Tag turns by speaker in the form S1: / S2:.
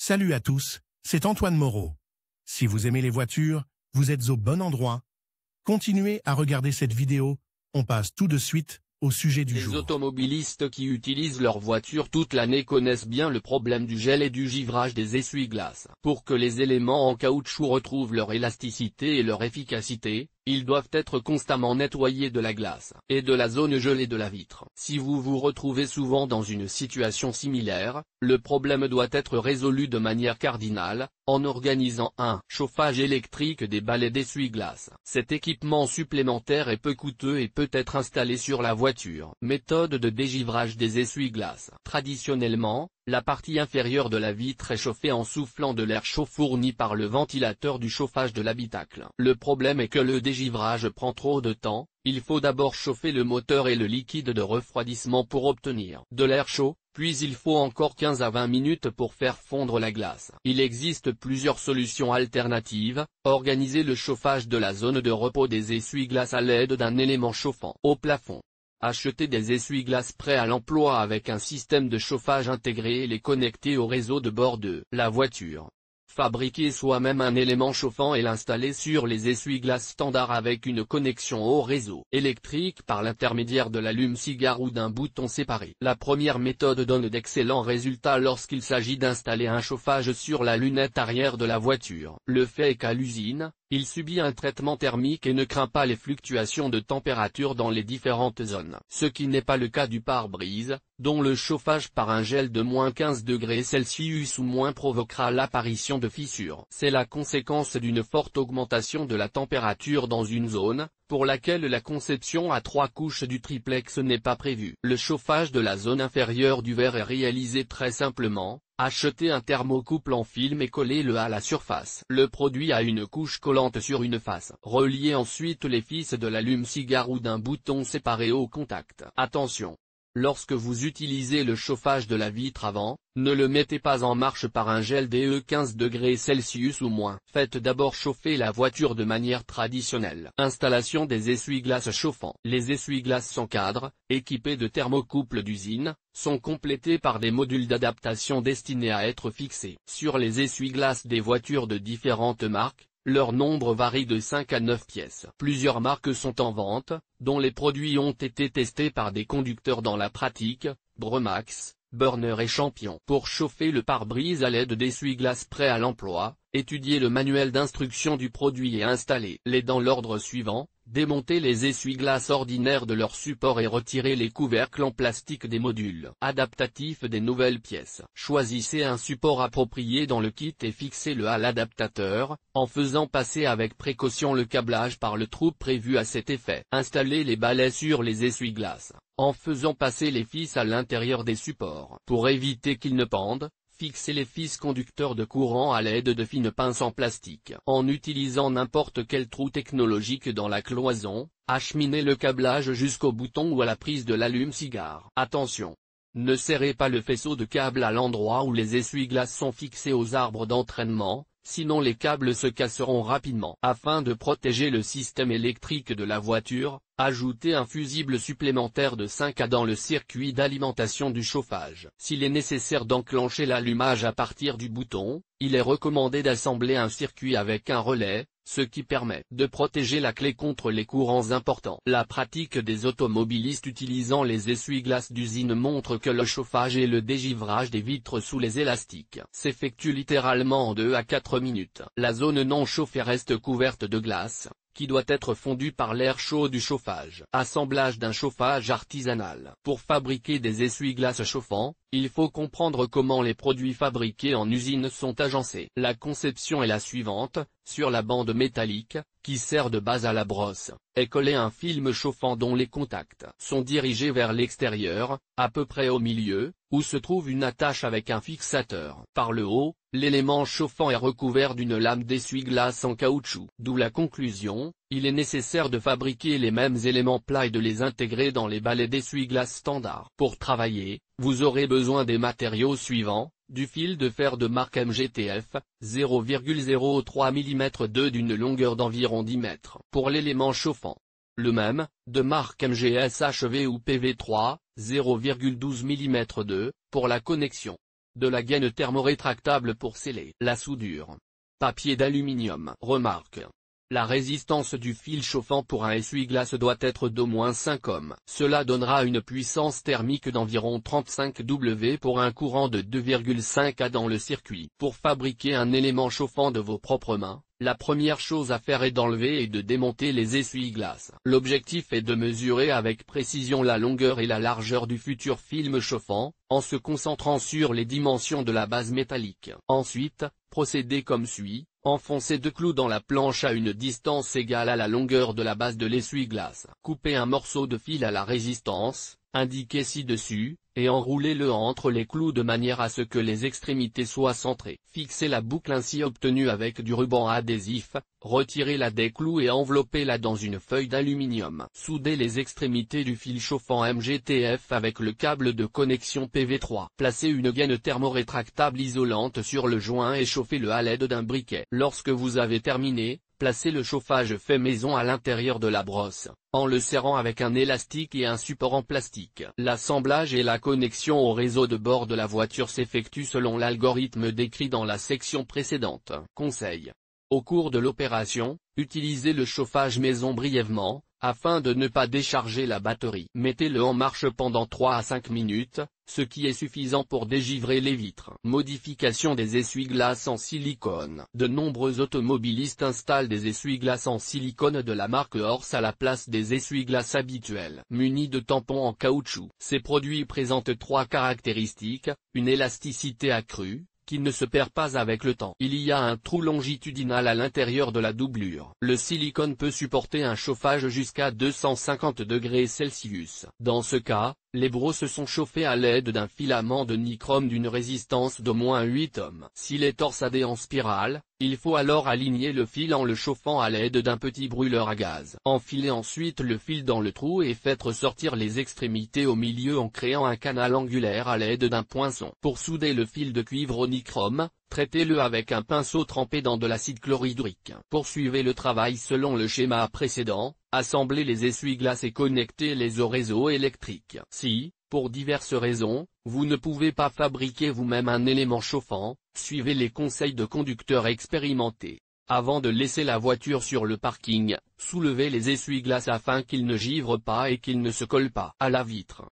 S1: Salut à tous, c'est Antoine Moreau. Si vous aimez les voitures, vous êtes au bon endroit. Continuez à regarder cette vidéo, on passe tout de suite au sujet du jour.
S2: Les automobilistes qui utilisent leur voiture toute l'année connaissent bien le problème du gel et du givrage des essuie-glaces. Pour que les éléments en caoutchouc retrouvent leur élasticité et leur efficacité, ils doivent être constamment nettoyés de la glace et de la zone gelée de la vitre. Si vous vous retrouvez souvent dans une situation similaire, le problème doit être résolu de manière cardinale, en organisant un chauffage électrique des balais d'essuie-glace. Cet équipement supplémentaire est peu coûteux et peut être installé sur la voiture. Méthode de dégivrage des essuie-glaces. Traditionnellement, la partie inférieure de la vitre est chauffée en soufflant de l'air chaud fourni par le ventilateur du chauffage de l'habitacle. Le problème est que le dégivrage prend trop de temps, il faut d'abord chauffer le moteur et le liquide de refroidissement pour obtenir de l'air chaud, puis il faut encore 15 à 20 minutes pour faire fondre la glace. Il existe plusieurs solutions alternatives. Organiser le chauffage de la zone de repos des essuie-glaces à l'aide d'un élément chauffant au plafond. Acheter des essuie-glaces prêts à l'emploi avec un système de chauffage intégré et les connecter au réseau de bord de la voiture. Fabriquer soi-même un élément chauffant et l'installer sur les essuie-glaces standards avec une connexion au réseau électrique par l'intermédiaire de l'allume-cigare ou d'un bouton séparé. La première méthode donne d'excellents résultats lorsqu'il s'agit d'installer un chauffage sur la lunette arrière de la voiture. Le fait est qu'à l'usine, il subit un traitement thermique et ne craint pas les fluctuations de température dans les différentes zones. Ce qui n'est pas le cas du pare-brise, dont le chauffage par un gel de -15 degrés Celsius ou moins provoquera l'apparition de fissures. C'est la conséquence d'une forte augmentation de la température dans une zone, pour laquelle la conception à 3 couches du triplex n'est pas prévue. Le chauffage de la zone inférieure du verre est réalisé très simplement. Achetez un thermocouple en film et collez-le à la surface. Le produit a une couche collante sur une face. Reliez ensuite les fils de l'allume-cigare ou d'un bouton séparé au contact. Attention! Lorsque vous utilisez le chauffage de la vitre avant, ne le mettez pas en marche par un gel de 15 degrés Celsius ou moins. Faites d'abord chauffer la voiture de manière traditionnelle. Installation des essuie-glaces chauffants. Les essuie-glaces sans cadre, équipés de thermocouples d'usine, sont complétés par des modules d'adaptation destinés à être fixés sur les essuie-glaces des voitures de différentes marques. Leur nombre varie de 5 à 9 pièces. Plusieurs marques sont en vente, dont les produits ont été testés par des conducteurs dans la pratique, Bremax, Burner et Champion. Pour chauffer le pare-brise à l'aide d'essuie-glaces prêts à l'emploi, étudiez le manuel d'instruction du produit et installez-les dans l'ordre suivant. Démontez les essuie-glaces ordinaires de leur support et retirez les couvercles en plastique des modules adaptatifs des nouvelles pièces. Choisissez un support approprié dans le kit et fixez-le à l'adaptateur, en faisant passer avec précaution le câblage par le trou prévu à cet effet. Installez les balais sur les essuie-glaces, en faisant passer les fils à l'intérieur des supports. Pour éviter qu'ils ne pendent, fixez les fils conducteurs de courant à l'aide de fines pinces en plastique. En utilisant n'importe quel trou technologique dans la cloison, acheminez le câblage jusqu'au bouton ou à la prise de l'allume-cigare. Attention! Ne serrez pas le faisceau de câble à l'endroit où les essuie-glaces sont fixés aux arbres d'entraînement, sinon les câbles se casseront rapidement. Afin de protéger le système électrique de la voiture, ajoutez un fusible supplémentaire de 5A dans le circuit d'alimentation du chauffage. S'il est nécessaire d'enclencher l'allumage à partir du bouton, il est recommandé d'assembler un circuit avec un relais, ce qui permet de protéger la clé contre les courants importants. La pratique des automobilistes utilisant les essuie-glaces d'usine montre que le chauffage et le dégivrage des vitres sous les élastiques s'effectuent littéralement en 2 à 4 minutes. La zone non chauffée reste couverte de glace, qui doit être fondue par l'air chaud du chauffage. Assemblage d'un chauffage artisanal. Pour fabriquer des essuie-glaces chauffants, il faut comprendre comment les produits fabriqués en usine sont agencés. La conception est la suivante: sur la bande métallique, qui sert de base à la brosse, est collé un film chauffant dont les contacts sont dirigés vers l'extérieur, à peu près au milieu, où se trouve une attache avec un fixateur. Par le haut, l'élément chauffant est recouvert d'une lame d'essuie-glace en caoutchouc. D'où la conclusion, il est nécessaire de fabriquer les mêmes éléments plats et de les intégrer dans les balais d'essuie-glace standards. Pour travailler, vous aurez besoin des matériaux suivants: du fil de fer de marque MGTF, 0,03 mm d'une longueur d'environ 10 mètres. Pour l'élément chauffant, le même, de marque MGS HV ou PV3, 0,12 mm pour la connexion. de la gaine thermorétractable pour sceller la soudure. Papier d'aluminium. Remarque. La résistance du fil chauffant pour un essuie-glace doit être d'au moins 5 ohms. Cela donnera une puissance thermique d'environ 35 W pour un courant de 2,5 A dans le circuit. Pour fabriquer un élément chauffant de vos propres mains, la première chose à faire est d'enlever et de démonter les essuie-glaces. L'objectif est de mesurer avec précision la longueur et la largeur du futur film chauffant, en se concentrant sur les dimensions de la base métallique. Ensuite, procédez comme suit. Enfoncez 2 clous dans la planche à une distance égale à la longueur de la base de l'essuie-glace. Coupez un morceau de fil à la résistance, indiqué ci-dessus, et enroulez-le entre les clous de manière à ce que les extrémités soient centrées. Fixez la boucle ainsi obtenue avec du ruban adhésif, retirez-la des clous et enveloppez-la dans une feuille d'aluminium. Soudez les extrémités du fil chauffant MGTF avec le câble de connexion PV3. Placez une gaine thermorétractable isolante sur le joint et chauffez-le à l'aide d'un briquet. Lorsque vous avez terminé, placez le chauffage fait maison à l'intérieur de la brosse, en le serrant avec un élastique et un support en plastique. L'assemblage et la connexion au réseau de bord de la voiture s'effectuent selon l'algorithme décrit dans la section précédente. Conseil. Au cours de l'opération, utilisez le chauffage maison brièvement, afin de ne pas décharger la batterie. Mettez-le en marche pendant 3 à 5 minutes, ce qui est suffisant pour dégivrer les vitres. Modification des essuie-glaces en silicone. De nombreux automobilistes installent des essuie-glaces en silicone de la marque Horse à la place des essuie-glaces habituels. Munis de tampons en caoutchouc. Ces produits présentent 3 caractéristiques, une élasticité accrue, qui ne se perd pas avec le temps. Il y a un trou longitudinal à l'intérieur de la doublure. Le silicone peut supporter un chauffage jusqu'à 250 degrés Celsius. Dans ce cas, les brosses sont chauffées à l'aide d'un filament de nichrome d'une résistance d'au moins 8 ohms. S'il est torsadé en spirale, il faut alors aligner le fil en le chauffant à l'aide d'un petit brûleur à gaz. Enfilez ensuite le fil dans le trou et faites ressortir les extrémités au milieu en créant un canal angulaire à l'aide d'un poinçon. Pour souder le fil de cuivre au nichrome, traitez-le avec un pinceau trempé dans de l'acide chlorhydrique. Poursuivez le travail selon le schéma précédent, assemblez les essuie-glaces et connectez-les au réseau électrique. Si, pour diverses raisons, vous ne pouvez pas fabriquer vous-même un élément chauffant, suivez les conseils de conducteurs expérimentés. Avant de laisser la voiture sur le parking, soulevez les essuie-glaces afin qu'ils ne givrent pas et qu'ils ne se collent pas à la vitre.